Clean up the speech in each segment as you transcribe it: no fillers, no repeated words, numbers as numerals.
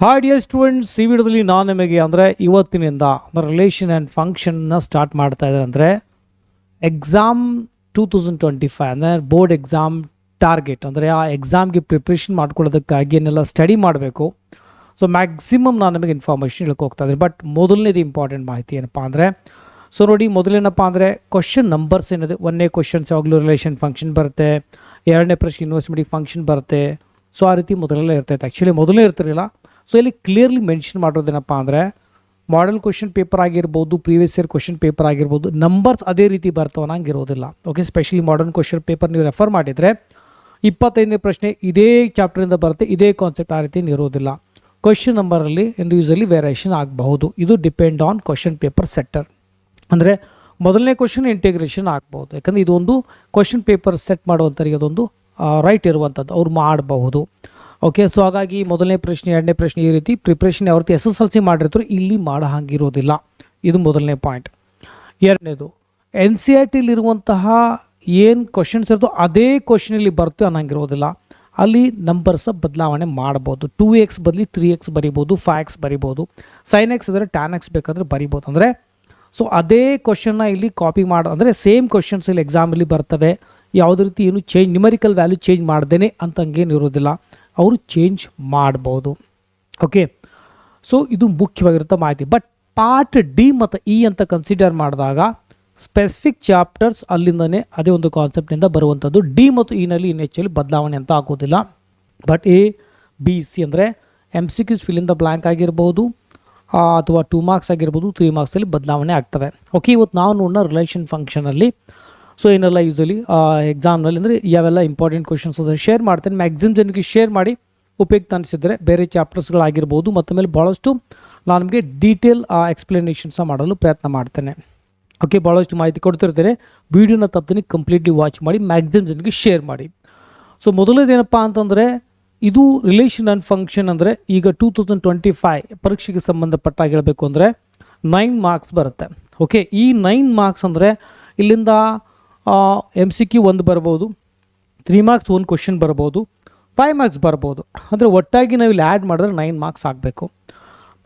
Hi dear students, ಈ ವಿಡಿಯೋದಲ್ಲಿ ನಾನು ನಿಮಗೆ ಇವತ್ತಿನಿಂದ ರಿಲೇಷನ್ ಆ್ಯಂಡ್ ಫಂಕ್ಷನ್ನ ಸ್ಟಾರ್ಟ್ ಮಾಡ್ತಾ ಇದ್ದಾರೆ. ಅಂದರೆ ಎಕ್ಸಾಮ್ 2025 ಬೋರ್ಡ್ ಎಕ್ಸಾಮ್ ಟಾರ್ಗೆಟ್, ಅಂದರೆ ಆ ಎಕ್ಸಾಮ್ಗೆ ಪ್ರಿಪ್ರೇಷನ್ ಮಾಡ್ಕೊಳ್ಳೋದಕ್ಕಾಗಿ ಏನೆಲ್ಲ ಸ್ಟಡಿ ಮಾಡಬೇಕು. ಸೊ ಮ್ಯಾಕ್ಸಿಮಮ್ ನಾನು ನಿಮಗೆ ಇನ್ಫಾರ್ಮೇಷನ್ ಹೇಳಕ್ಕೆ ಹೋಗ್ತಾ ಇದ್ದೀನಿ. ಬಟ್ ಮೊದಲನೇದು ಇಂಪಾರ್ಟೆಂಟ್ ಮಾಹಿತಿ ಏನಪ್ಪ ಅಂದರೆ, ಸೊ ನೋಡಿ, ಮೊದಲೇನಪ್ಪ ಅಂದರೆ ಕ್ವಶನ್ ನಂಬರ್ಸ್ ಏನಿದೆ, ಒಂದನೇ ಕ್ವಶನ್ಸ್ ಯಾವಾಗಲೂ ರಿಲೇಷನ್ ಫಂಕ್ಷನ್ ಬರುತ್ತೆ, ಎರಡನೇ ಪ್ರಶ್ನೆ ಯೂನಿವರ್ಸಿಟಿ ಫಂಕ್ಷನ್ ಬರುತ್ತೆ. ಸೊ ಆ ರೀತಿ ಮೊದಲೆಲ್ಲ ಇರ್ತೈತೆ. ಆ್ಯಕ್ಚುಲಿ ಮೊದಲೇ ಇರ್ತಿರಲಿಲ್ಲ. ಸೊ ಇಲ್ಲಿ ಕ್ಲಿಯರ್ಲಿ ಮೆನ್ಷನ್ ಮಾಡೋದೇನಪ್ಪ ಅಂದರೆ, ಮಾಡೆಲ್ ಕ್ವಶನ್ ಪೇಪರ್ ಆಗಿರ್ಬೋದು, ಪ್ರೀವಿಯಸ್ ಇಯರ್ ಕ್ವಶನ್ ಪೇಪರ್ ಆಗಿರ್ಬೋದು, ನಂಬರ್ಸ್ ಅದೇ ರೀತಿ ಬರ್ತವನಂಗೆ ಇರೋದಿಲ್ಲ. Okay, specially modern question paper ನೀವು ರೆಫರ್ ಮಾಡಿದರೆ 25ನೇ ಪ್ರಶ್ನೆ ಇದೇ ಚಾಪ್ಟರಿಂದ ಬರುತ್ತೆ, ಇದೇ ಕಾನ್ಸೆಪ್ಟ್ ಆ ರೀತಿ ಇರೋದಿಲ್ಲ. ಕ್ವಶನ್ ನಂಬರಲ್ಲಿ ಎಂದು ಯೂಸಲಿ ವೇರಿಯೇಷನ್ ಆಗಬಹುದು. ಇದು depend on question paper setter. ಅಂದರೆ ಮೊದಲನೇ ಕ್ವಶನ್ ಇಂಟಿಗ್ರೇಷನ್ ಆಗ್ಬೋದು, ಯಾಕಂದರೆ ಇದೊಂದು ಕ್ವಶನ್ ಪೇಪರ್ ಸೆಟ್ ಮಾಡುವಂಥವ್ರಿಗೆ ಅದೊಂದು ರೈಟ್ ಇರುವಂಥದ್ದು, ಅವ್ರು ಮಾಡಬಹುದು. ಓಕೆ, ಸೊ ಹಾಗಾಗಿ ಮೊದಲನೇ ಪ್ರಶ್ನೆ, ಎರಡನೇ ಪ್ರಶ್ನೆ ಈ ರೀತಿ ಪ್ರಿಪ್ರೇಷನ್ ಯಾವ ರೀತಿ SSLC ಮಾಡಿರ್ತಾರೆ ಇಲ್ಲಿ ಮಾಡೋ ಹಾಗಿರೋದಿಲ್ಲ. ಇದು ಮೊದಲನೇ ಪಾಯಿಂಟ್. ಎರಡನೇದು, NCERTಲಿರುವಂತಹ ಏನು ಕ್ವಶನ್ಸ್ ಇರೋದು ಅದೇ ಕ್ವಶನಲ್ಲಿ ಬರುತ್ತೆ ಅನ್ನೋಂಗಿರೋದಿಲ್ಲ. ಅಲ್ಲಿ ನಂಬರ್ಸ್ ಬದಲಾವಣೆ ಮಾಡ್ಬೋದು. 2x ಬದಲಿ 3x ಬರಿಬೋದು, 5x ಬರಿಬೋದು, sin x ಇದ್ದರೆ tan x ಬೇಕಾದರೆ ಬರಿಬೋದು. ಅಂದರೆ ಸೊ ಅದೇ ಕ್ವಶನ್ನ ಇಲ್ಲಿ ಕಾಪಿ ಅಂದರೆ ಸೇಮ್ ಕ್ವಶನ್ಸ್ ಇಲ್ಲಿ ಎಕ್ಸಾಮಲ್ಲಿ ಬರ್ತವೆ. ಯಾವುದೇ ರೀತಿ ಏನು ಚೇಂಜ್, ನ್ಯೂಮರಿಕಲ್ ವ್ಯಾಲ್ಯೂ ಚೇಂಜ್ ಮಾಡ್ದೇ ಅಂತಂಗೇನು ಇರೋದಿಲ್ಲ, ಅವರು ಚೇಂಜ್ ಮಾಡ್ಬೋದು. ಓಕೆ, ಸೊ ಇದು ಮುಖ್ಯವಾಗಿರುತ್ತೆ ಮಾಹಿತಿ. ಬಟ್ ಪಾರ್ಟ್ ಡಿ ಮತ್ತು ಇ ಅಂತ ಕನ್ಸಿಡರ್ ಮಾಡಿದಾಗ ಸ್ಪೆಸಿಫಿಕ್ ಚಾಪ್ಟರ್ಸ್ ಅಲ್ಲಿಂದನೇ ಅದೇ ಒಂದು ಕಾನ್ಸೆಪ್ಟಿಂದ ಬರುವಂಥದ್ದು. ಡಿ ಮತ್ತು ಇನಲ್ಲಿ ಇನ್ನು ಹೆಚ್ಚಲ್ಲಿ ಬದಲಾವಣೆ ಅಂತ ಆಗೋದಿಲ್ಲ. ಬಟ್ ಎ ಬಿ ಸಿ ಅಂದರೆ MCQs fill in the blank ಆಗಿರ್ಬೋದು, ಅಥವಾ 2 ಮಾರ್ಕ್ಸ್ ಆಗಿರ್ಬೋದು, 3 ಮಾರ್ಕ್ಸಲ್ಲಿ ಬದಲಾವಣೆ ಆಗ್ತವೆ. ಓಕೆ, ಇವತ್ತು ನಾವು ನೋಡೋಣ ರಿಲೇಷನ್ ಫಂಕ್ಷನಲ್ಲಿ. ಸೊ ಏನೆಲ್ಲ ಯೂಸಲಿ ಎಕ್ಸಾಮ್ನಲ್ಲಿ ಅಂದರೆ ಯಾವೆಲ್ಲ ಇಂಪಾರ್ಟೆಂಟ್ ಕ್ವಶನ್ಸ್ ಅದನ್ನು ಶೇರ್ ಮಾಡ್ತೇನೆ. ಮ್ಯಾಕ್ಸಿಮಮ್ ಜನಕ್ಕೆ ಶೇರ್ ಮಾಡಿ ಉಪಯುಕ್ತ ಅನಿಸಿದರೆ ಬೇರೆ ಚಾಪ್ಟರ್ಸ್ಗಳಾಗಿರ್ಬೋದು ಮತ್ತು ಮೇಲೆ ಭಾಳಷ್ಟು ನಾನು ನಿಮಗೆ ಡೀಟೇಲ್ ಎಕ್ಸ್ಪ್ಲನೇಷನ್ಸ ಮಾಡಲು ಪ್ರಯತ್ನ ಮಾಡ್ತೇನೆ. ಓಕೆ, ಭಾಳಷ್ಟು ಮಾಹಿತಿ ಕೊಡ್ತಿರ್ತೇನೆ. ವೀಡಿಯೋನ ತಪ್ಪದೇ ಕಂಪ್ಲೀಟ್ಲಿ ವಾಚ್ ಮಾಡಿ, ಮ್ಯಾಕ್ಸಿಮಮ್ ಜನಕ್ಕೆ ಶೇರ್ ಮಾಡಿ. ಸೊ ಮೊದಲನೇದೇನಪ್ಪ ಅಂತಂದರೆ, ಇದು ರಿಲೇಷನ್ ಆ್ಯಂಡ್ ಫಂಕ್ಷನ್ ಅಂದರೆ ಈಗ 2025 ಪರೀಕ್ಷೆಗೆ ಸಂಬಂಧಪಟ್ಟಾಗಿ ಹೇಳಬೇಕು ಅಂದರೆ 9 ಮಾರ್ಕ್ಸ್ ಬರುತ್ತೆ. ಓಕೆ, ಈ 9 ಮಾರ್ಕ್ಸ್ ಅಂದರೆ ಇಲ್ಲಿಂದ MCQ 1 ಬರ್ಬೋದು, 3 ಮಾರ್ಕ್ಸ್ 1 ಕ್ವಶನ್ ಬರ್ಬೋದು, 5 ಮಾರ್ಕ್ಸ್ ಬರ್ಬೋದು. ಅಂದರೆ ಒಟ್ಟಾಗಿ ನಾವು ಇಲ್ಲಿ ಆ್ಯಡ್ ಮಾಡಿದ್ರೆ 9 ಮಾರ್ಕ್ಸ್ ಆಗಬೇಕು.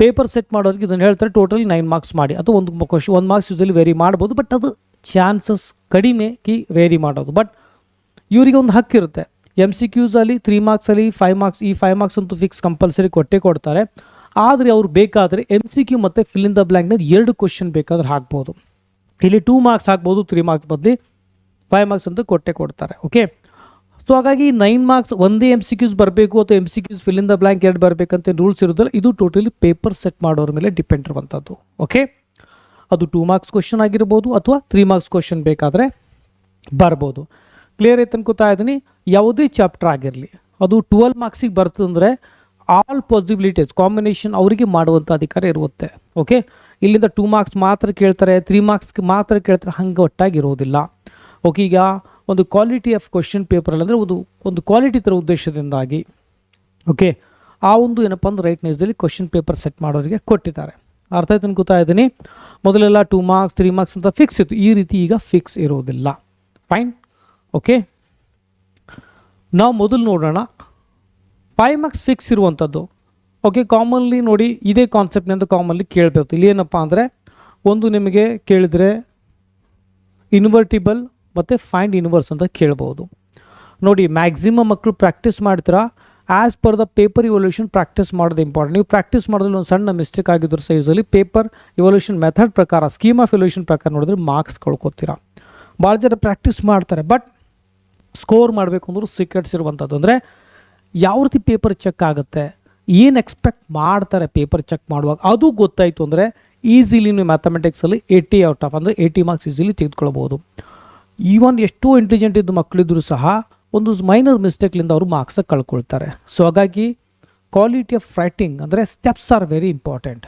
ಪೇಪರ್ ಸೆಟ್ ಮಾಡೋರಿಗೆ ಇದನ್ನು ಹೇಳ್ತಾರೆ ಟೋಟಲಿ 9 ಮಾರ್ಕ್ಸ್ ಮಾಡಿ. ಅಥವಾ ಒಂದು ಕ್ವಶನ್ 1 ಮಾರ್ಕ್ಸ್ ಯೂಸಲಿ ವೇರಿ ಮಾಡ್ಬೋದು, ಬಟ್ ಅದು ಚಾನ್ಸಸ್ ಕಡಿಮೆ ವೇರಿ ಮಾಡೋದು. ಬಟ್ ಇವರಿಗೆ ಒಂದು ಹಕ್ಕಿರುತ್ತೆ. MCQsಲ್ಲಿ 3 ಮಾರ್ಕ್ಸಲ್ಲಿ 5 ಮಾರ್ಕ್ಸ್, ಈ 5 ಮಾರ್ಕ್ಸ್ ಅಂತೂ ಫಿಕ್ಸ್ ಕಂಪಲ್ಸರಿ ಕೊಟ್ಟೇ ಕೊಡ್ತಾರೆ. ಆದರೆ ಅವ್ರು ಬೇಕಾದರೆ MCQ ಮತ್ತು ಫಿಲ್ ಇನ್ ದ ಬ್ಲ್ಯಾಂಕ್ನ 2 ಕ್ವಶನ್ ಬೇಕಾದ್ರೆ ಹಾಕ್ಬೋದು. ಇಲ್ಲಿ 2 ಮಾರ್ಕ್ಸ್ ಹಾಕ್ಬೋದು, 3 ಮಾರ್ಕ್ಸ್ ಬದಲಿ 5 ಮಾರ್ಕ್ಸ್ ಅಂತ ಕೊಟ್ಟೆ ಕೊಡ್ತಾರೆ. ಓಕೆ, ಸೊ ಹಾಗಾಗಿ 9 ಮಾರ್ಕ್ಸ್ ಒಂದೇ MCQs ಬರಬೇಕು ಅಥವಾ MCQs fill in the blank 2 ಬರಬೇಕಂತ ರೂಲ್ಸ್ ಇರೋದಿಲ್ಲ. ಇದು ಟೋಟಲಿ ಪೇಪರ್ ಸೆಟ್ ಮಾಡೋರ ಮೇಲೆ ಡಿಪೆಂಡ್ ಇರುವಂಥದ್ದು. ಓಕೆ, ಅದು 2 ಮಾರ್ಕ್ಸ್ ಕ್ವಶನ್ ಆಗಿರ್ಬೋದು ಅಥವಾ 3 ಮಾರ್ಕ್ಸ್ ಕ್ವಶನ್ ಬೇಕಾದರೆ ಬರ್ಬೋದು. ಕ್ಲಿಯರ್ ಐತೆ ಅನ್ಕೋತಾ ಇದ್ದೀನಿ. ಯಾವುದೇ ಚಾಪ್ಟರ್ ಆಗಿರಲಿ ಅದು 12 ಮಾರ್ಕ್ಸಿಗೆ ಬರ್ತದಂದರೆ ಆಲ್ ಪಾಸಿಬಿಲಿಟೀಸ್ ಕಾಂಬಿನೇಷನ್ ಅವರಿಗೆ ಮಾಡುವಂಥ ಅಧಿಕಾರ ಇರುತ್ತೆ. ಓಕೆ, ಇಲ್ಲಿಂದ 2 ಮಾರ್ಕ್ಸ್ ಮಾತ್ರ ಕೇಳ್ತಾರೆ, 3 ಮಾರ್ಕ್ಸ್ಗೆ ಮಾತ್ರ ಕೇಳ್ತಾರೆ, ಹಂಗೆ ಒಟ್ಟಾಗಿ ಇರೋದಿಲ್ಲ. ಓಕೆ, ಈಗ ಒಂದು ಕ್ವಾಲಿಟಿ ಆಫ್ ಕ್ವಶನ್ ಪೇಪರಲ್ಲಿ ಅಂದರೆ ಒಂದು ಕ್ವಾಲಿಟಿ ಥರ ಉದ್ದೇಶದಿಂದಾಗಿ ಓಕೆ ಆ ಒಂದು ಏನಪ್ಪ ಅಂದ್ರೆ ರೈಟ್ ನ್ಯೂಸಲ್ಲಿ ಕ್ವಶನ್ ಪೇಪರ್ ಸೆಟ್ ಮಾಡೋರಿಗೆ ಕೊಟ್ಟಿದ್ದಾರೆ. ಅರ್ಥ ಆಯ್ತು ಅನ್ಕೋತಾ ಇದ್ದೀನಿ. ಮೊದಲೆಲ್ಲ 2 ಮಾರ್ಕ್ಸ್ 3 ಮಾರ್ಕ್ಸ್ ಅಂತ ಫಿಕ್ಸ್ ಇತ್ತು, ಈ ರೀತಿ ಈಗ ಫಿಕ್ಸ್ ಇರೋದಿಲ್ಲ. ಫೈನ್. ಓಕೆ, ನಾವು ಮೊದಲು ನೋಡೋಣ 5 ಮಾರ್ಕ್ಸ್ ಫಿಕ್ಸ್ ಇರುವಂಥದ್ದು. ಓಕೆ, ಕಾಮನ್ಲಿ ನೋಡಿ ಇದೇ ಕಾನ್ಸೆಪ್ಟ್ನಿಂದ ಕಾಮನ್ಲಿ ಕೇಳಬೇಕು. ಇಲ್ಲಿ ಏನಪ್ಪ ಅಂದರೆ, ಒಂದು ನಿಮಗೆ ಕೇಳಿದರೆ ಇನ್ವರ್ಟಿಬಲ್ ಮತ್ತು ಫೈಂಡ್ ಇನ್ವರ್ಸ್ ಅಂತ ಕೇಳ್ಬೋದು. ನೋಡಿ, ಮ್ಯಾಕ್ಸಿಮಮ್ ಮಕ್ಕಳು ಪ್ರಾಕ್ಟೀಸ್ ಮಾಡ್ತೀರಾ. As per the paper evolution practice ಮಾಡೋದು ಇಂಪಾರ್ಟೆಂಟ್. ನೀವು ಪ್ರಾಕ್ಟೀಸ್ ಮಾಡೋದ್ರಲ್ಲಿ ಒಂದು ಸಣ್ಣ ಮಿಸ್ಟೇಕ್ ಆಗಿದ್ರು ಸಹ ಯೂಸಲಿ ಪೇಪರ್ ಇವಲ್ಯೂಷನ್ ಮೆಥಡ್ ಪ್ರಕಾರ, ಸ್ಕೀಮ್ ಆಫ್ ಇವಲ್ಯೂಷನ್ ಪ್ರಕಾರ ನೋಡಿದ್ರೆ ಮಾರ್ಕ್ಸ್ ಕಳ್ಕೊತೀರಾ. ಭಾಳ ಜನ ಪ್ರಾಕ್ಟೀಸ್ ಮಾಡ್ತಾರೆ, ಬಟ್ ಸ್ಕೋರ್ ಮಾಡಬೇಕು ಅಂದರೂ ಸೀಕ್ರೆಟ್ಸ್ ಇರುವಂಥದ್ದು. ಅಂದರೆ ಯಾವ ರೀತಿ ಪೇಪರ್ ಚೆಕ್ ಆಗುತ್ತೆ, ಏನು ಎಕ್ಸ್ಪೆಕ್ಟ್ ಮಾಡ್ತಾರೆ ಪೇಪರ್ ಚೆಕ್ ಮಾಡುವಾಗ, ಅದು ಗೊತ್ತಾಯಿತು ಅಂದರೆ ಈಸಿಲಿ ನೀವು ಮ್ಯಾಥಮೆಟಿಕ್ಸಲ್ಲಿ 80 ಔಟ್ ಆಫ್ ಅಂದರೆ 80 ಮಾರ್ಕ್ಸ್ ಈಸಿಲಿ ತೆಗೆದುಕೊಳ್ಬೋದು. ಈವನ್ ಎಷ್ಟೋ ಇಂಟೆಲಿಜೆಂಟ್ ಇದ್ದು ಮಕ್ಕಳಿದ್ರು ಸಹ ಒಂದು ಮೈನರ್ ಮಿಸ್ಟೇಕ್ಲಿಂದ ಅವರು ಮಾರ್ಕ್ಸ್ ಕಳ್ಕೊಳ್ತಾರೆ. ಸೊ ಹಾಗಾಗಿ ಕ್ವಾಲಿಟಿ ಆಫ್ ರೈಟಿಂಗ್ ಅಂದರೆ ಸ್ಟೆಪ್ಸ್ ಆರ್ ವೆರಿ ಇಂಪಾರ್ಟೆಂಟ್.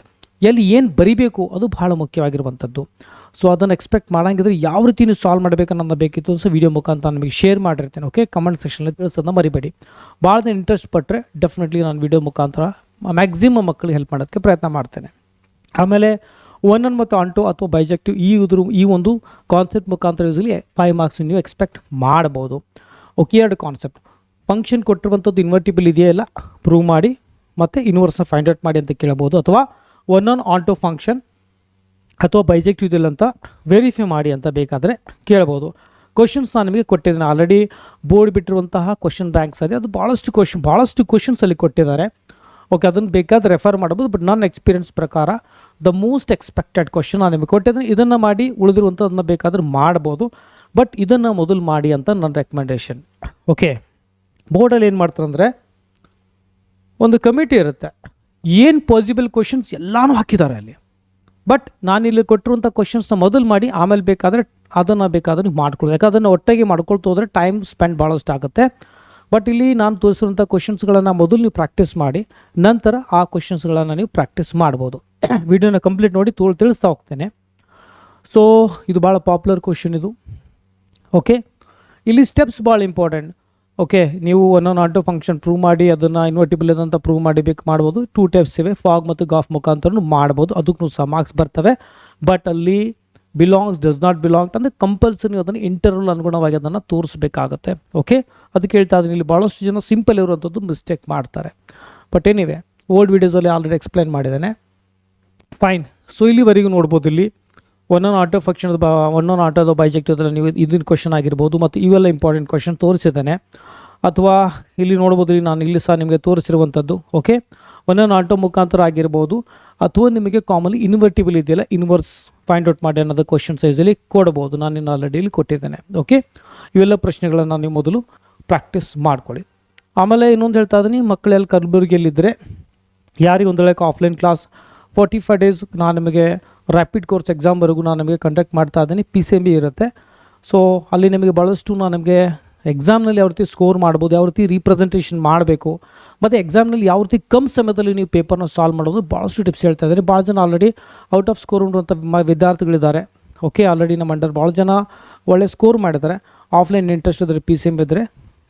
ಎಲ್ಲಿ ಏನು ಬರಿಬೇಕು ಅದು ಭಾಳ ಮುಖ್ಯವಾಗಿರುವಂಥದ್ದು. ಸೊ ಅದನ್ನು ಎಕ್ಸ್ಪೆಕ್ಟ್ ಮಾಡೋಂಗಿದ್ರೆ ಯಾವ ರೀತಿ ನೀವು ಸಾಲ್ವ್ ಮಾಡಬೇಕನ್ನೋದು ಬೇಕಿತ್ತು ಸೊ ವಿಡಿಯೋ ಮುಖಾಂತರ ನಿಮಗೆ ಶೇರ್ ಮಾಡಿರ್ತೇನೆ. ಓಕೆ, ಕಮೆಂಟ್ ಸೆಕ್ಷನಲ್ಲಿ ತಿಳಿಸೋದನ್ನ ಮರಿಬೇಡಿ. ಭಾಳ ಇಂಟ್ರೆಸ್ಟ್ ಪಟ್ಟರೆ ಡೆಫಿನೆಟ್ಲಿ ನಾನು ವಿಡಿಯೋ ಮುಖಾಂತರ ಮ್ಯಾಕ್ಸಿಮಮ್ ಮಕ್ಕಳಿಗೆ ಹೆಲ್ಪ್ ಮಾಡೋದಕ್ಕೆ ಪ್ರಯತ್ನ ಮಾಡ್ತೇನೆ. ಆಮೇಲೆ 1 ಮತ್ತು ಆಂಟೋ ಅಥವಾ ಬೈಜೆಕ್ಟಿವ್ ಈ ಒಂದು ಕಾನ್ಸೆಪ್ಟ್ ಮುಖಾಂತರ ಯೂಸಲಿ 5 ಮಾರ್ಕ್ಸ್ ನೀವು ಎಕ್ಸ್ಪೆಕ್ಟ್ ಮಾಡ್ಬೋದು. ಓಕೆ, 2 ಕಾನ್ಸೆಪ್ಟ್ ಫಂಕ್ಷನ್ ಕೊಟ್ಟಿರುವಂಥದ್ದು ಇನ್ವರ್ಟಿಬಲ್ ಇದೆಯಲ್ಲ ಪ್ರೂವ್ ಮಾಡಿ, ಮತ್ತು ಇನ್ವರ್ಸ್ನ ಫೈಂಡ್ ಔಟ್ ಮಾಡಿ ಅಂತ ಕೇಳ್ಬೋದು, ಅಥವಾ ಒನ್ ಆನ್ ಟು ಫಂಕ್ಷನ್ ಅಥವಾ ಬೈಜೆಕ್ಟಿವ್ ಇದೆಲ್ಲ ಅಂತ ವೆರಿಫೈ ಮಾಡಿ ಅಂತ ಬೇಕಾದರೆ ಕೇಳ್ಬೋದು. ಕ್ವಶನ್ಸ್ ನಾನು ನಿಮಗೆ ಕೊಟ್ಟಿದ್ದೇನೆ ಆಲ್ರೆಡಿ, ಬೋರ್ಡ್ ಬಿಟ್ಟಿರುವಂತಹ ಕ್ವಶನ್ ಬ್ಯಾಂಕ್ಸ್ ಇದೆ, ಅದು ಭಾಳಷ್ಟು ಕ್ವಶನ್ಸ್ ಅಲ್ಲಿ ಕೊಟ್ಟಿದ್ದಾರೆ. ಓಕೆ, ಅದನ್ನು ಬೇಕಾದ್ರೆ ರೆಫರ್ ಮಾಡ್ಬೋದು. ಬಟ್ ನನ್ನ ಎಕ್ಸ್ಪೀರಿಯನ್ಸ್ ಪ್ರಕಾರ ದ ಮೋಸ್ಟ್ ಎಕ್ಸ್ಪೆಕ್ಟೆಡ್ ಕ್ವಶನ್ ನಾನು ನಿಮಗೆ ಕೊಟ್ಟಿದ್ದೇನೆ. ಇದನ್ನು ಮಾಡಿ ಉಳಿದಿರುವಂಥದ್ದನ್ನ ಬೇಕಾದ್ರೆ ಮಾಡ್ಬೋದು, ಬಟ್ ಇದನ್ನು ಮೊದಲು ಮಾಡಿ ಅಂತ ನನ್ನ ರೆಕಮೆಂಡೇಷನ್. ಓಕೆ, ಬೋರ್ಡಲ್ಲಿ ಏನು ಮಾಡ್ತಾರೆ ಅಂದರೆ ಒಂದು ಕಮಿಟಿ ಇರುತ್ತೆ, ಏನು ಪಾಸಿಬಲ್ ಕ್ವಶನ್ಸ್ ಎಲ್ಲನೂ ಹಾಕಿದ್ದಾರೆ ಅಲ್ಲಿ. ಬಟ್ ನಾನಿಲ್ಲಿ ಕೊಟ್ಟಿರುವಂಥ ಕ್ವಶನ್ಸ್ನ ಮೊದಲು ಮಾಡಿ ಆಮೇಲೆ ಬೇಕಾದರೆ ಅದನ್ನು ಬೇಕಾದ್ರೆ ನೀವು ಮಾಡ್ಕೊಳ್ಳಿ. ಯಾಕಂದ್ರೆ ಅದನ್ನು ಒಟ್ಟಾಗಿ ಮಾಡ್ಕೊಳ್ತಾ ಹೋದರೆ ಟೈಮ್ ಸ್ಪೆಂಡ್ ಭಾಳಷ್ಟು ಆಗುತ್ತೆ. ಬಟ್ ಇಲ್ಲಿ ನಾನು ತೋರಿಸಿರುವಂಥ ಕ್ವಶನ್ಸ್ಗಳನ್ನು ಮೊದಲು ನೀವು ಪ್ರಾಕ್ಟೀಸ್ ಮಾಡಿ, ನಂತರ ಆ ಕ್ವಶನ್ಸ್ಗಳನ್ನು ನೀವು ಪ್ರಾಕ್ಟೀಸ್ ಮಾಡ್ಬೋದು. ವಿಡಿಯೋನ ಕಂಪ್ಲೀಟ್ ನೋಡಿ ತಿಳಿಸ್ತಾ ಹೋಗ್ತೇನೆ. ಸೊ ಇದು ಭಾಳ ಪಾಪ್ಯುಲರ್ ಕ್ವಶನ್ ಇದು. ಓಕೆ, ಇಲ್ಲಿ ಸ್ಟೆಪ್ಸ್ ಭಾಳ ಇಂಪಾರ್ಟೆಂಟ್. ಓಕೆ, ನೀವು one onto function prove ಮಾಡಿ ಅದನ್ನು ಇನ್ವರ್ಟಿಬಲ್ ಅಂತ ಪ್ರೂವ್ ಮಾಡ್ಬೋದು. 2 ಟೈಪ್ಸ್ ಇವೆ, ಫಾಗ್ ಮತ್ತು ಗಾಫ್ ಮುಖಾಂತರ ಮಾಡ್ಬೋದು, ಅದಕ್ಕೂ ಸಹ ಮಾರ್ಕ್ಸ್ ಬರ್ತವೆ. ಬಟ್ ಅಲ್ಲಿ ಬಿಲಾಂಗ್ಸ್ ಡಸ್ ನಾಟ್ ಬಿಲಾಂಗ್ ಅಂದರೆ ಕಂಪಲ್ಸರಿ ಅದನ್ನು ಇಂಟರ್ವಲ್ ಅನುಗುಣವಾಗಿ ಅದನ್ನು ತೋರಿಸ್ಬೇಕಾಗತ್ತೆ. ಓಕೆ, ಅದಕ್ಕೆ ಹೇಳ್ತಾ ಇದ್ದೀನಿ, ಇಲ್ಲಿ ಭಾಳಷ್ಟು ಜನ ಸಿಂಪಲ್ ಇರುವಂಥದ್ದು ಮಿಸ್ಟೇಕ್ ಮಾಡ್ತಾರೆ. ಬಟ್ ಏನಿವೆ ಓಲ್ಡ್ ವೀಡಿಯೋಸಲ್ಲಿ ಆಲ್ರೆಡಿ ಎಕ್ಸ್ಪ್ಲೈನ್ ಮಾಡಿದ್ದೇನೆ. ಫೈನ್. ಸೊ ಇಲ್ಲಿವರೆಗೂ ನೋಡ್ಬೋದು, ಇಲ್ಲಿ ಒನ್ ಆಟೋ ಫಂಕ್ಷನ್ ಆಟೋದ ಬೈಜೆಕ್ಟಿವ್ ನೀವು ಇದನ್ನ ಕ್ವಶನ್ ಆಗಿರ್ಬೋದು, ಮತ್ತು ಇವೆಲ್ಲ ಇಂಪಾರ್ಟೆಂಟ್ ಕ್ವಶನ್ ತೋರಿಸಿದ್ದೇನೆ. ಅಥವಾ ಇಲ್ಲಿ ನೋಡ್ಬೋದು, ನಾನು ಇಲ್ಲಿ ಸಹ ನಿಮಗೆ ತೋರಿಸಿರುವಂಥದ್ದು. ಓಕೆ, ಒನ್ ಆಟೋ ಮುಖಾಂತರ ಆಗಿರ್ಬೋದು, ಅಥವಾ ನಿಮಗೆ ಕಾಮನ್ಲಿ ಇನ್ವರ್ಟಿಬಲ್ ಇದೆಯಲ್ಲ, ಇನ್ವರ್ಸ್ ಫೈಂಡ್ ಔಟ್ ಮಾಡಿ ಅನ್ನೋದು ಕ್ವಶನ್ ಸೈಜಲ್ಲಿ ಕೊಡ್ಬೋದು. ನಾನು ಇನ್ನು ಆಲ್ರೆಡಿ ಇಲ್ಲಿ ಕೊಟ್ಟಿದ್ದೇನೆ. ಓಕೆ, ಇವೆಲ್ಲ ಪ್ರಶ್ನೆಗಳನ್ನು ನೀವು ಮೊದಲು ಪ್ರಾಕ್ಟೀಸ್ ಮಾಡ್ಕೊಳ್ಳಿ. ಆಮೇಲೆ ಇನ್ನೊಂದು ಹೇಳ್ತಾ ಇದ್ದೀನಿ, ಮಕ್ಕಳೆಲ್ಲ ಕಲಬುರಗಿಯಲ್ಲಿದ್ದರೆ ಯಾರಿಗೆ ಒಂದು ವೇಳೆ ಆಫ್ಲೈನ್ ಕ್ಲಾಸ್ 45 ಡೇಸ್ ನಾನು ನಿಮಗೆ ರ್ಯಾಪಿಡ್ ಕೋರ್ಸ್ ಎಕ್ಸಾಮ್ವರೆಗೂ ನಾನು ನಿಮಗೆ ಕಂಡಕ್ಟ್ ಮಾಡ್ತಾ ಇದ್ದೀನಿ. PCMB ಇರುತ್ತೆ. ಸೊ ಅಲ್ಲಿ ನಿಮಗೆ ಭಾಳಷ್ಟು ನಾನು ನಿಮಗೆ ಎಕ್ಸಾಮ್ನಲ್ಲಿ ಯಾವ ರೀತಿ ಸ್ಕೋರ್ ಮಾಡ್ಬೋದು, ಯಾವ ರೀತಿ ರೀಪ್ರೆಸೆಂಟೇಷನ್ ಮಾಡಬೇಕು, ಮತ್ತು ಎಕ್ಸಾಮ್ನಲ್ಲಿ ಯಾವ ರೀತಿ ಕಮ್ ಸಮಯದಲ್ಲಿ ನೀವು ಪೇಪರ್ನ ಸಾಲ್ವ್ ಮಾಡೋದು ಭಾಳಷ್ಟು ಟಿಪ್ಸ್ ಹೇಳ್ತಾ ಇದ್ದೀನಿ. ಭಾಳ ಜನ ಆಲ್ರೆಡಿ ಔಟ್ ಆಫ್ ಸ್ಕೋರ್ ಮಾಡುವಂಥ ವಿದ್ಯಾರ್ಥಿಗಳಿದ್ದಾರೆ. ಓಕೆ, ಆಲ್ರೆಡಿ ನಮ್ಮ ಅಂಡರ್ ಭಾಳ ಜನ ಒಳ್ಳೆ ಸ್ಕೋರ್ ಮಾಡಿದ್ದಾರೆ. ಆಫ್ಲೈನ್ ಇಂಟ್ರೆಸ್ಟ್ ಇದ್ದರೆ PCMB ಇದ್ದರೆ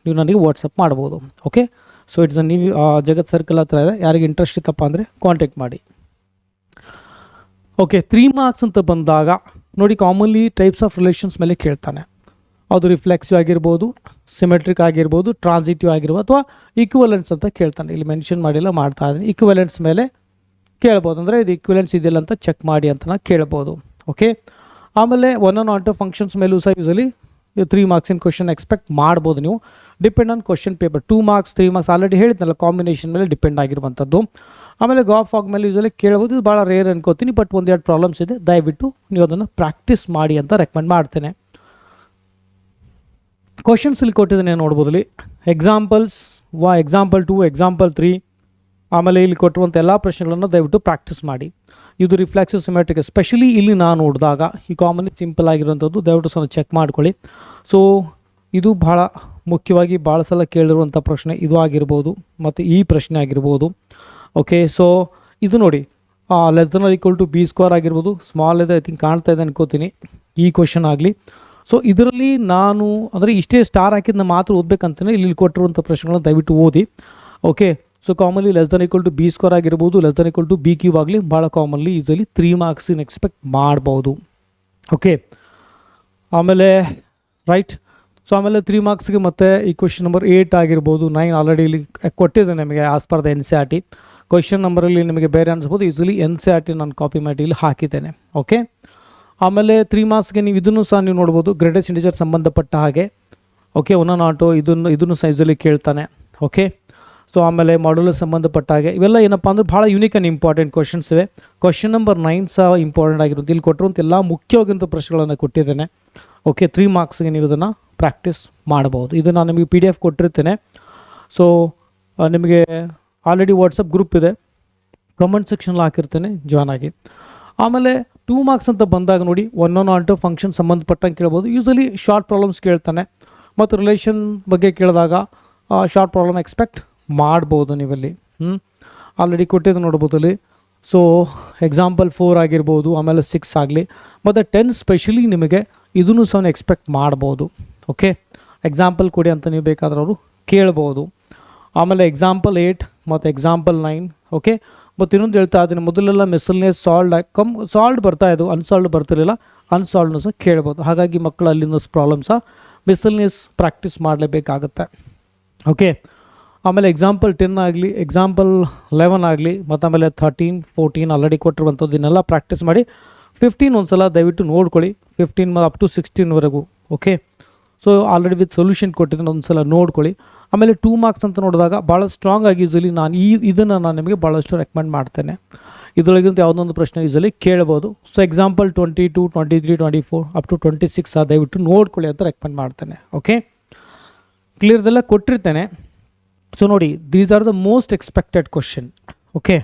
ನೀವು ನನಗೆ ವಾಟ್ಸಪ್ ಮಾಡ್ಬೋದು. ಓಕೆ, ಸೊ ಇಟ್ಸ್ ನೀವು ಜಗತ್ ಸರ್ಕಲ್ ಹತ್ರ ಇದೆ, ಯಾರಿಗೆ ಇಂಟ್ರೆಸ್ಟ್ ಇತ್ತಪ್ಪ ಅಂದರೆ ಕಾಂಟ್ಯಾಕ್ಟ್ ಮಾಡಿ. ಓಕೆ, 3 ಮಾರ್ಕ್ಸ್ ಅಂತ ಬಂದಾಗ ನೋಡಿ, ಕಾಮನ್ಲಿ ಟೈಪ್ಸ್ ಆಫ್ ರಿಲೇಷನ್ಸ್ ಮೇಲೆ ಕೇಳ್ತಾನೆ. ಅದು ರಿಫ್ಲೆಕ್ಸಿವ್ ಆಗಿರ್ಬೋದು, ಸಿಮೆಟ್ರಿಕ್ ಆಗಿರ್ಬೋದು, ಟ್ರಾನ್ಸಿಟಿವ್ ಆಗಿರ್ಬೋದು, ಅಥವಾ ಈಕ್ವಲೆನ್ಸ್ ಅಂತ ಕೇಳ್ತಾನೆ. ಇಲ್ಲಿ ಮೆನ್ಷನ್ ಮಾಡಿಲ್ಲ, ಮಾಡ್ತಾ ಇದ್ದೀನಿ. ಈಕ್ವಲೆನ್ಸ್ ಮೇಲೆ ಕೇಳ್ಬೋದು, ಅಂದರೆ ಇದು ಈಕ್ವಲೆನ್ಸ್ ಇದೆಯಲ್ಲ ಅಂತ ಚೆಕ್ ಮಾಡಿ ಅಂತ ನಾ ಕೇಳ್ಬೋದು. ಓಕೆ, ಆಮೇಲೆ ಒನ್ ಆನ್ ಟು ಫಂಕ್ಷನ್ಸ್ ಮೇಲೂ ಸಹ ಯೂಸಲಿ 3 ಮಾರ್ಕ್ಸಿನ ಕ್ವಶನ್ ಎಕ್ಸ್ಪೆಕ್ಟ್ ಮಾಡ್ಬೋದು ನೀವು. Depend on question paper. 2 marks 3 marks already ಹೇಳಿದ್ನಲ್ಲ, ಕಾಂಬಿನೇಷನ್ ಮೇಲೆ ಡಿಪೆಂಡ್ ಆಗಿರುವಂಥದ್ದು. ಆಮೇಲೆ ಗಾಫ್ ಫಾಗ್ ಮೇಲೆ ಯೂಸಲಿ ಕೇಳ್ಬೋದು, ಇದು ಭಾಳ ರೇರ್ ಅನ್ಕೋತೀನಿ. ಬಟ್ 1-2 ಪ್ರಾಬ್ಲಮ್ಸ್ ಇದೆ, ದಯವಿಟ್ಟು ನೀವು ಅದನ್ನು ಪ್ರಾಕ್ಟೀಸ್ ಮಾಡಿ ಅಂತ ರೆಕಮೆಂಡ್ ಮಾಡ್ತೇನೆ. ಕ್ವಶನ್ಸ್ ಇಲ್ಲಿ ಕೊಟ್ಟಿದ್ದೇನೆ ನೋಡ್ಬೋದು. ಇಲ್ಲಿ ಎಕ್ಸಾಂಪಲ್ಸ್ ಎಕ್ಸಾಂಪಲ್ 2, ಎಕ್ಸಾಂಪಲ್ 3, ಆಮೇಲೆ ಇಲ್ಲಿ ಕೊಟ್ಟಿರುವಂಥ ಎಲ್ಲ ಪ್ರಶ್ನೆಗಳನ್ನು ದಯವಿಟ್ಟು ಪ್ರಾಕ್ಟೀಸ್ ಮಾಡಿ. ಇದು ರಿಫ್ಲೆಕ್ಸಿವ್ ಸಿಮೆಟ್ರಿಕ್, ಎಸ್ಪೆಷಲಿ ಇಲ್ಲಿ ನಾನು ನೋಡಿದಾಗ ಈ ಕಾಮನ್ ಸಿಂಪಲ್ ಆಗಿರುವಂಥದ್ದು ದಯವಿಟ್ಟು ಸ್ವಲ್ಪ ಚೆಕ್ ಮಾಡ್ಕೊಳ್ಳಿ. ಸೊ ಇದು ಭಾಳ ಮುಖ್ಯವಾಗಿ ಭಾಳ ಸಲ ಕೇಳಿರುವಂಥ ಪ್ರಶ್ನೆ ಇದು ಆಗಿರ್ಬೋದು, ಮತ್ತು ಈ ಪ್ರಶ್ನೆ ಆಗಿರ್ಬೋದು. ಓಕೆ, ಸೊ ಇದು ನೋಡಿ, less than or equal to B² ಆಗಿರ್ಬೋದು, ಸ್ಮಾಲ್ ಇದೆ, ಐ ಥಿಂಕ್ ಕಾಣ್ತಾ ಇದೆ ಅನ್ಕೋತೀನಿ ಈ ಕ್ವಶನ್ ಆಗಲಿ. ಸೊ ಇದರಲ್ಲಿ ನಾನು ಅಂದರೆ ಇಷ್ಟೇ ಸ್ಟಾರ್ ಹಾಕಿದ್ನ ಮಾತ್ರ ಓದಬೇಕಂತಲೇ ಇಲ್ಲಿ ಕೊಟ್ಟಿರುವಂಥ ಪ್ರಶ್ನೆಗಳನ್ನ ದಯವಿಟ್ಟು ಓದಿ. Okay, so commonly less than equal to B² ಆಗಿರ್ಬೋದು, less than equal to B³ ಆಗಲಿ ಭಾಳ ಕಾಮನ್ಲಿ ಯೂಸಲಿ 3 ಮಾರ್ಕ್ಸಿನ ಎಕ್ಸ್ಪೆಕ್ಟ್ ಮಾಡ್ಬೋದು. ಓಕೆ, ಆಮೇಲೆ ರೈಟ್. ಸೊ ಆಮೇಲೆ 3 ಮಾರ್ಕ್ಸ್ಗೆ ಮತ್ತೆ ಈ ಕ್ವಶನ್ ನಂಬರ್ 8 ಆಗಿರ್ಬೋದು, 9 ಆಲ್ರೆಡಿ ಇಲ್ಲಿ ಕೊಟ್ಟಿದೆ ನಿಮಗೆ as per the NCERT. Question ನಂಬರಲ್ಲಿ ನಿಮಗೆ ಬೇರೆ ಅನಿಸ್ಬೋದು, ಯೂಸಲಿ NCERT ನಾನು ಕಾಪಿ ಮಾಡಿ ಇಲ್ಲಿ ಹಾಕಿದ್ದೇನೆ. ಓಕೆ, ಆಮೇಲೆ 3 ಮಾರ್ಕ್ಸ್ಗೆ ನೀವು ಇದನ್ನು ಸಹ ನೀವು ನೋಡ್ಬೋದು, ಗ್ರೇಟೆಸ್ಟ್ ಇಂಟಿಜರ್ ಸಂಬಂಧಪಟ್ಟ ಹಾಗೆ. ಓಕೆ, ಒನ್ ಆಟೋ ಇದನ್ನು ಸಹ ಯೂಸಲಿ ಕೇಳ್ತಾನೆ. ಓಕೆ, ಸೊ ಆಮೇಲೆ ಮಾಡ್ಯುಲಸ್ ಸಂಬಂಧಪಟ್ಟ ಹಾಗೆ ಇವೆಲ್ಲ ಏನಪ್ಪ ಅಂದರೆ ಭಾಳ ಯೂನಿಕ್ ಆ್ಯಂಡ್ ಇಂಪಾರ್ಟೆಂಟ್ ಕ್ವಶನ್ಸ್ ಇವೆ. ಕ್ವಶನ್ ನಂಬರ್ 9 ಸಹ ಇಂಪಾರ್ಟೆಂಟ್ ಆಗಿರುತ್ತೆ. ಇಲ್ಲಿ ಕೊಟ್ಟಿರುವಂಥ ಎಲ್ಲ ಮುಖ್ಯವಾಗಿರುವಂಥ ಪ್ರಶ್ನೆಗಳನ್ನು ಕೊಟ್ಟಿದ್ದೇನೆ. ಓಕೆ, 3 ಮಾರ್ಕ್ಸ್ಗೆ ನೀವು ಇದನ್ನು ಪ್ರಾಕ್ಟೀಸ್ ಮಾಡಬಹುದು. ಇದು ನಾನು ನಿಮಗೆ PDF ಕೊಟ್ಟಿರ್ತೇನೆ. ಸೊ ನಿಮಗೆ ಆಲ್ರೆಡಿ ವಾಟ್ಸಪ್ ಗ್ರೂಪ್ ಇದೆ, ಕಮೆಂಟ್ ಸೆಕ್ಷನಲ್ಲಿ ಹಾಕಿರ್ತೇನೆ, ಜಾಯ್ನ್ ಆಗಿ. ಆಮೇಲೆ 2 ಮಾರ್ಕ್ಸ್ ಅಂತ ಬಂದಾಗ ನೋಡಿ, ಒನ್ ಆನ್ ಟು ಫಂಕ್ಷನ್ ಸಂಬಂಧಪಟ್ಟಂಗೆ ಕೇಳ್ಬೋದು. ಯೂಸಲಿ ಶಾರ್ಟ್ ಪ್ರಾಬ್ಲಮ್ಸ್ ಕೇಳ್ತಾನೆ, ಮತ್ತು ರಿಲೇಷನ್ ಬಗ್ಗೆ ಕೇಳಿದಾಗ ಶಾರ್ಟ್ ಪ್ರಾಬ್ಲಮ್ ಎಕ್ಸ್ಪೆಕ್ಟ್ ಮಾಡ್ಬೋದು ನೀವಲ್ಲಿ. ಆಲ್ರೆಡಿ ಕೊಟ್ಟಿದ್ದು ನೋಡ್ಬೋದು ಅಲ್ಲಿ. ಸೊ ಎಕ್ಸಾಂಪಲ್ 4 ಆಗಿರ್ಬೋದು, ಆಮೇಲೆ 6 ಆಗಲಿ, ಮತ್ತು 10 ಸ್ಪೆಷಲಿ ನಿಮಗೆ ಇದನ್ನು ಸಹ ಎಕ್ಸ್ಪೆಕ್ಟ್ ಮಾಡ್ಬೋದು. ಓಕೆ, ಎಕ್ಸಾಂಪಲ್ ಕೊಡಿ ಅಂತ ನೀವು ಬೇಕಾದ್ರೆ ಅವರು ಕೇಳ್ಬೋದು. ಆಮೇಲೆ ಎಕ್ಸಾಂಪಲ್ 8 ಮತ್ತು ಎಕ್ಸಾಂಪಲ್ 9. ಓಕೆ, ಮತ್ತು ಇನ್ನೊಂದು ಹೇಳ್ತಾ ಇದ್ದೀನಿ, ಮೊದಲೆಲ್ಲ ಮಿಸಲ್ನೇಸ್ ಸಾಲ್ಡ್ ಬರ್ತಾ ಇದ್ದು, ಅನ್ಸಾಲ್ಡ್ ಬರ್ತಿರಲಿಲ್ಲ, ಅನ್ಸಾಲ್ಡ್ನು ಸಹ ಕೇಳ್ಬೋದು. ಹಾಗಾಗಿ ಮಕ್ಕಳು ಅಲ್ಲಿಂದ ಪ್ರಾಬ್ಲಮ್ ಸಹ ಮಿಸಲ್ನೇಸ್ ಪ್ರಾಕ್ಟೀಸ್ ಮಾಡಲೇಬೇಕಾಗತ್ತೆ. ಓಕೆ, ಆಮೇಲೆ ಎಕ್ಸಾಂಪಲ್ 10 ಆಗಲಿ, ಎಕ್ಸಾಂಪಲ್ 11 ಆಗಲಿ, ಮತ್ತು ಆಮೇಲೆ 13, 14 ಆಲ್ರೆಡಿ ಕೊಟ್ಟಿರುವಂಥದ್ದು ಇದನ್ನೆಲ್ಲ ಪ್ರಾಕ್ಟೀಸ್ ಮಾಡಿ. 15 ಒಂದು ಸಲ ದಯವಿಟ್ಟು ನೋಡ್ಕೊಳ್ಳಿ, 15 ಅಪ್ ಟು 16ವರೆಗೂ. Okay, so already with solution ಕೊಟ್ಟಿದ್ದೀನಿ, ಒಂದು ಸಲ ನೋಡ್ಕೊಳ್ಳಿ. ಆಮೇಲೆ 2 ಮಾರ್ಕ್ಸ್ ಅಂತ ನೋಡಿದಾಗ ಭಾಳ ಸ್ಟ್ರಾಂಗ್ ಆಗಿ ಯೂಸಲಿ ನಾನು ಇದನ್ನು ನಾನು ನಿಮಗೆ ಭಾಳಷ್ಟು ರೆಕಮೆಂಡ್ ಮಾಡ್ತೇನೆ. ಇದರೊಳಗಿಂತ ಯಾವುದೊಂದು ಪ್ರಶ್ನೆ ಯೂಸಲಿ ಕೇಳ್ಬೋದು. ಸೊ ಎಕ್ಸಾಂಪಲ್ 22, 23, 24 ಅಪ್ ಟು 26 ದಯವಿಟ್ಟು ನೋಡ್ಕೊಳ್ಳಿ ಅಂತ ರೆಕಮೆಂಡ್ ಮಾಡ್ತೇನೆ. ಓಕೆ, ಕ್ಲಿಯರ್ ಇದೆಲ್ಲ ಕೊಟ್ಟಿರ್ತೇನೆ. ಸೊ ನೋಡಿ, these are the most expected question. Okay,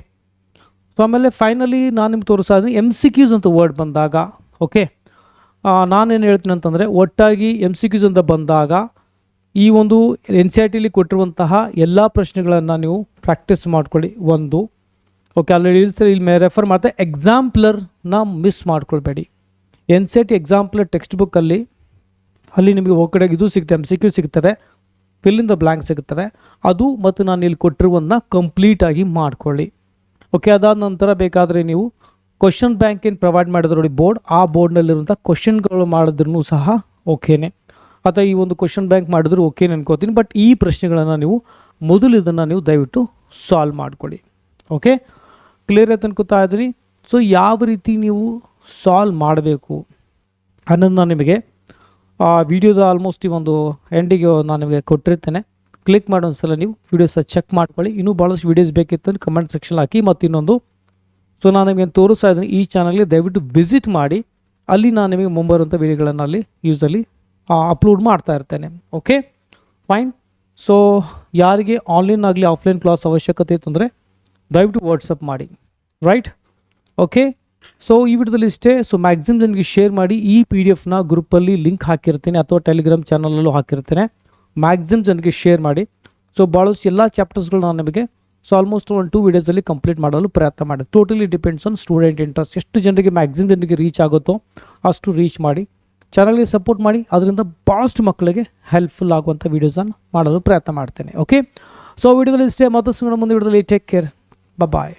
so ಆಮೇಲೆ ಫೈನಲಿ ನಾನು ನಿಮ್ಗೆ ತೋರಿಸೋದು MCQs ಅಂತ ವರ್ಡ್ ಬಂದಾಗ. ಓಕೆ, ನಾನೇನು ಹೇಳ್ತೀನಿ ಅಂತಂದರೆ, ಒಟ್ಟಾಗಿ MCQs ಅಂತ ಬಂದಾಗ ಈ ಒಂದು NCERTಲಿ ಕೊಟ್ಟಿರುವಂತಹ ಎಲ್ಲ ಪ್ರಶ್ನೆಗಳನ್ನು ನೀವು ಪ್ರಾಕ್ಟೀಸ್ ಮಾಡ್ಕೊಳ್ಳಿ. ಒಂದು ಓಕೆ, ಆಲ್ರೆಡಿ ಇಲ್ಲಿ ರೆಫರ್ ಮಾಡ್ತಾ ಎಕ್ಸಾಂಪ್ಲರ್ನ ಮಿಸ್ ಮಾಡ್ಕೊಳ್ಬೇಡಿ. NCERT ಎಕ್ಸಾಂಪ್ಲರ್ ಟೆಕ್ಸ್ಟ್ ಬುಕ್ಕಲ್ಲಿ ನಿಮಗೆ ಒಕ್ಕಡೆಗೆ ಇದು ಸಿಗುತ್ತೆ, MCQ ಸಿಗ್ತವೆ, ಫಿಲ್ ಇನ್ ದ ಬ್ಲ್ಯಾಂಕ್ ಸಿಗುತ್ತವೆ, ಅದು ಮತ್ತು ನಾನು ಇಲ್ಲಿ ಕೊಟ್ಟಿರುವುದನ್ನ ಕಂಪ್ಲೀಟಾಗಿ ಮಾಡ್ಕೊಳ್ಳಿ. ಓಕೆ, ಅದಾದ ನಂತರ ಬೇಕಾದರೆ ನೀವು ಕ್ವಶನ್ ಬ್ಯಾಂಕ್ ಏನು ಪ್ರೊವೈಡ್ ಮಾಡಿದ್ರು ನೋಡಿ ಬೋರ್ಡ್, ಆ ಬೋರ್ಡ್ನಲ್ಲಿರುವಂಥ ಕ್ವಶನ್ಗಳು ಮಾಡಿದ್ರೂ ಸಹ ಓಕೆನೆ, ಅಥವಾ ಈ ಒಂದು ಕ್ವಶನ್ ಬ್ಯಾಂಕ್ ಮಾಡಿದ್ರು ಓಕೆನೆ ಅನ್ಕೋತೀನಿ. ಬಟ್ ಈ ಪ್ರಶ್ನೆಗಳನ್ನು ನೀವು ಮೊದಲು ಇದನ್ನು ನೀವು ದಯವಿಟ್ಟು ಸಾಲ್ವ್ ಮಾಡ್ಕೊಳ್ಳಿ. ಓಕೆ, ಕ್ಲಿಯರ್ ಆಯ್ತು ಅನ್ಕೋತಾ ಇದ್ದೀನಿ. ಸೊ ಯಾವ ರೀತಿ ನೀವು ಸಾಲ್ವ್ ಮಾಡಬೇಕು ಅನ್ನೋದು ನಾನು ನಿಮಗೆ ವಿಡಿಯೋದ ಆಲ್ಮೋಸ್ಟ್ ಈ ಒಂದು ಎಂಡಿಗೆ ನಾನು ನಿಮಗೆ ಕೊಟ್ಟಿರ್ತೇನೆ. ಕ್ಲಿಕ್ ಮಾಡಿ ಒಂದು ಸಲ ನೀವು ವೀಡಿಯೋಸ ಚೆಕ್ ಮಾಡ್ಕೊಳ್ಳಿ. ಇನ್ನೂ ಭಾಳಷ್ಟು ವೀಡಿಯೋಸ್ ಬೇಕಿತ್ತು ಕಮೆಂಟ್ ಸೆಕ್ಷನ್ ಹಾಕಿ. ಮತ್ತು ಇನ್ನೊಂದು, ಸೊ ನಾನು ನಿಮಗೆ ತೋರಿಸ್ತಾ ಇದ್ದೀನಿ, ಈ ಚಾನಲ್ಗೆ ದಯವಿಟ್ಟು ವಿಸಿಟ್ ಮಾಡಿ, ಅಲ್ಲಿ ನಾನು ನಿಮಗೆ ಮುಂಬರುವಂಥ ವೀಡಿಯೋಗಳನ್ನು ಅಲ್ಲಿ ಯೂಸಲಿ ಅಪ್ಲೋಡ್ ಮಾಡ್ತಾ ಇರ್ತೇನೆ. Okay, fine. ಸೊ ಯಾರಿಗೆ ಆನ್ಲೈನ್ ಆಗಲಿ ಆಫ್ಲೈನ್ ಕ್ಲಾಸ್ ಅವಶ್ಯಕತೆ ಇತ್ತು ಅಂದರೆ ದಯವಿಟ್ಟು ವಾಟ್ಸಪ್ ಮಾಡಿ, ರೈಟ್? ಓಕೆ, ಸೊ ಈ ವಿಡಿಯೋದಲ್ಲಿ ಇಷ್ಟೇ. ಸೊ ಮ್ಯಾಕ್ಸಿಮಮ್ ಜನರಿಗೆ ಶೇರ್ ಮಾಡಿ. ಈ PDF ಗ್ರೂಪಲ್ಲಿ ಲಿಂಕ್ ಹಾಕಿರ್ತೀನಿ ಅಥವಾ ಟೆಲಿಗ್ರಾಮ್ ಚಾನಲಲ್ಲೂ ಹಾಕಿರ್ತೇನೆ. ಮ್ಯಾಕ್ಸಿಮಮ್ ಜನರಿಗೆ ಶೇರ್ ಮಾಡಿ. ಸೊ ಭಾಳಷ್ಟು ಎಲ್ಲ ಚಾಪ್ಟರ್ಸ್ಗಳು ನಾನು ನಿಮಗೆ ಸೊ ಆಲ್ಮೋಸ್ಟ್ 1-2 ವೀಡಿಯೋಸಲ್ಲಿ ಕಂಪ್ಲೀಟ್ ಮಾಡಲು ಪ್ರಯತ್ನ ಮಾಡಿ. Totally depends on student interest. ಎಷ್ಟು ಜನರಿಗೆ ಮ್ಯಾಕ್ಸಿಮಮ್ ಜನರಿಗೆ ರೀಚ್ ಆಗುತ್ತೋ ಅಷ್ಟು ರೀಚ್ ಮಾಡಿ, ಚಾನಲ್ಗೆ ಸಪೋರ್ಟ್ ಮಾಡಿ. ಅದರಿಂದ ಭಾಳಷ್ಟು ಮಕ್ಕಳಿಗೆ ಹೆಲ್ಪ್ಫುಲ್ ಆಗುವಂಥ ವೀಡಿಯೋಸನ್ನು ಮಾಡಲು ಪ್ರಯತ್ನ ಮಾಡ್ತೇನೆ. ಓಕೆ, ಸೊ ವಿಡಿಯೋದಲ್ಲಿ ಇಷ್ಟೇ. ಮತ್ತಷ್ಟು ಮುಂದೆ ವಿಡಿಯೋದಲ್ಲಿ ಟೇಕ್ ಕೇರ್, ಬಾಯ್.